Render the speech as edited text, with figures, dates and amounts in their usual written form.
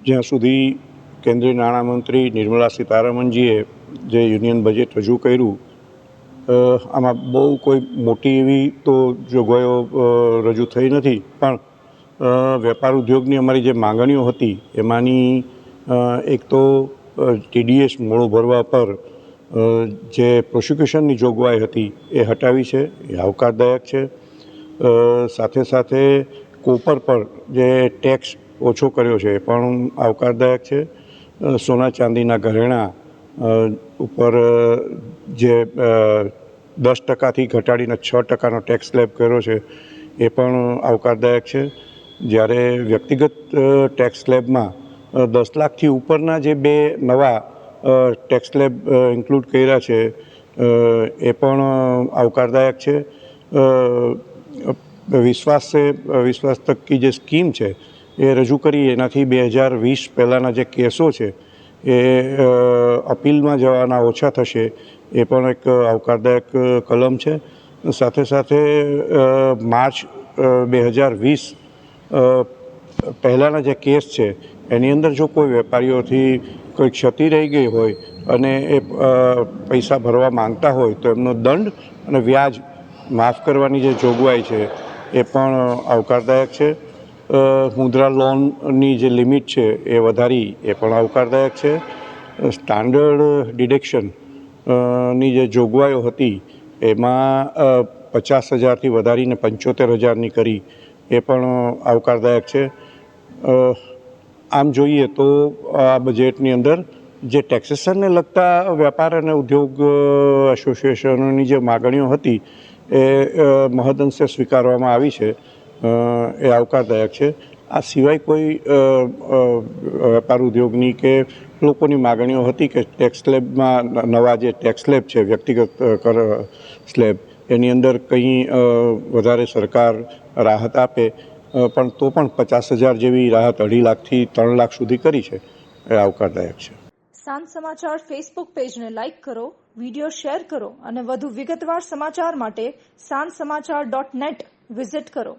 જ્યાં સુધી કેન્દ્રીય નાણામંત્રી નિર્મલા સીતારમણજીએ જે યુનિયન બજેટ રજૂ કર્યું, આમાં બહુ કોઈ મોટી એવી તો જોગવાઈઓ રજૂ થઈ નથી, પણ વેપાર ઉદ્યોગની અમારી જે માંગણીઓ હતી એમાંની એક તો TDS મોડું ભરવા પર જે પ્રોસિક્યુશનની જોગવાઈ હતી એ હટાવી છે, એ આવકારદાયક છે. સાથે સાથે કોપર પર જે ટેક્સ ઓછો કર્યો છે એ પણ આવકારદાયક છે. સોના ચાંદીના ઘરેણાં ઉપર જે 10%થી ઘટાડીને 6%નો ટેક્સ સ્લેબ કર્યો છે એ પણ આવકારદાયક છે. જ્યારે વ્યક્તિગત ટેક્સ સ્લેબમાં 10 લાખથી ઉપરના જે 2 નવા ટેક્સ સ્લેબ ઇન્ક્લુડ કર્યા છે એ પણ આવકારદાયક છે. વિશ્વાસ તક કી જે સ્કીમ છે એ રજૂ કરી, એનાથી 2020 પહેલાંના જે કેસો છે એ અપીલમાં જવાના ઓછા થશે, એ પણ એક આવકારદાયક કલમ છે. સાથે સાથે માર્ચ 2020 પહેલાંના જે કેસ છે એની અંદર જો કોઈ વેપારીઓથી કોઈ ક્ષતિ રહી ગઈ હોય અને એ પૈસા ભરવા માંગતા હોય તો એમનો દંડ અને વ્યાજ માફ કરવાની જે જોગવાઈ છે એ પણ આવકારદાયક છે. મુદ્રા લોનની જે લિમિટ છે એ વધારી, એ પણ આવકારદાયક છે. સ્ટાન્ડર્ડ ડિડક્શન ની જે જોગવાઈઓ હતી એમાં 50,000થી વધારીને 75,000ની કરી, એ પણ આવકારદાયક છે. આમ જોઈએ તો આ બજેટની અંદર જે ટેક્સેશનને લગતા વેપાર અને ઉદ્યોગ એસોસિએશનોની જે માગણીઓ હતી એ મહદઅંશે સ્વીકારવામાં આવી છે, એ આવકારદાયક છે. આ સિવાય કોઈ વેપાર ઉદ્યોગની કે લોકોની માગણીઓ હતી કે ટેક્સ સ્લેબમાં નવા જે ટેક્સ સ્લેબ છે વ્યક્તિગત કર સ્લેબ, એની અંદર કંઈ વધારે સરકાર રાહત આપે, પણ તો પણ 50,000 જેવી રાહત 2.5 લાખથી 3 લાખ સુધી કરી છે, એ આવકારદાયક છે. સાંજ સમાચાર ફેસબુક પેજને લાઇક કરો, વિડીયો શેર કરો અને વધુ વિગતવાર સમાચાર માટે sanssamachar.net વિઝિટ કરો.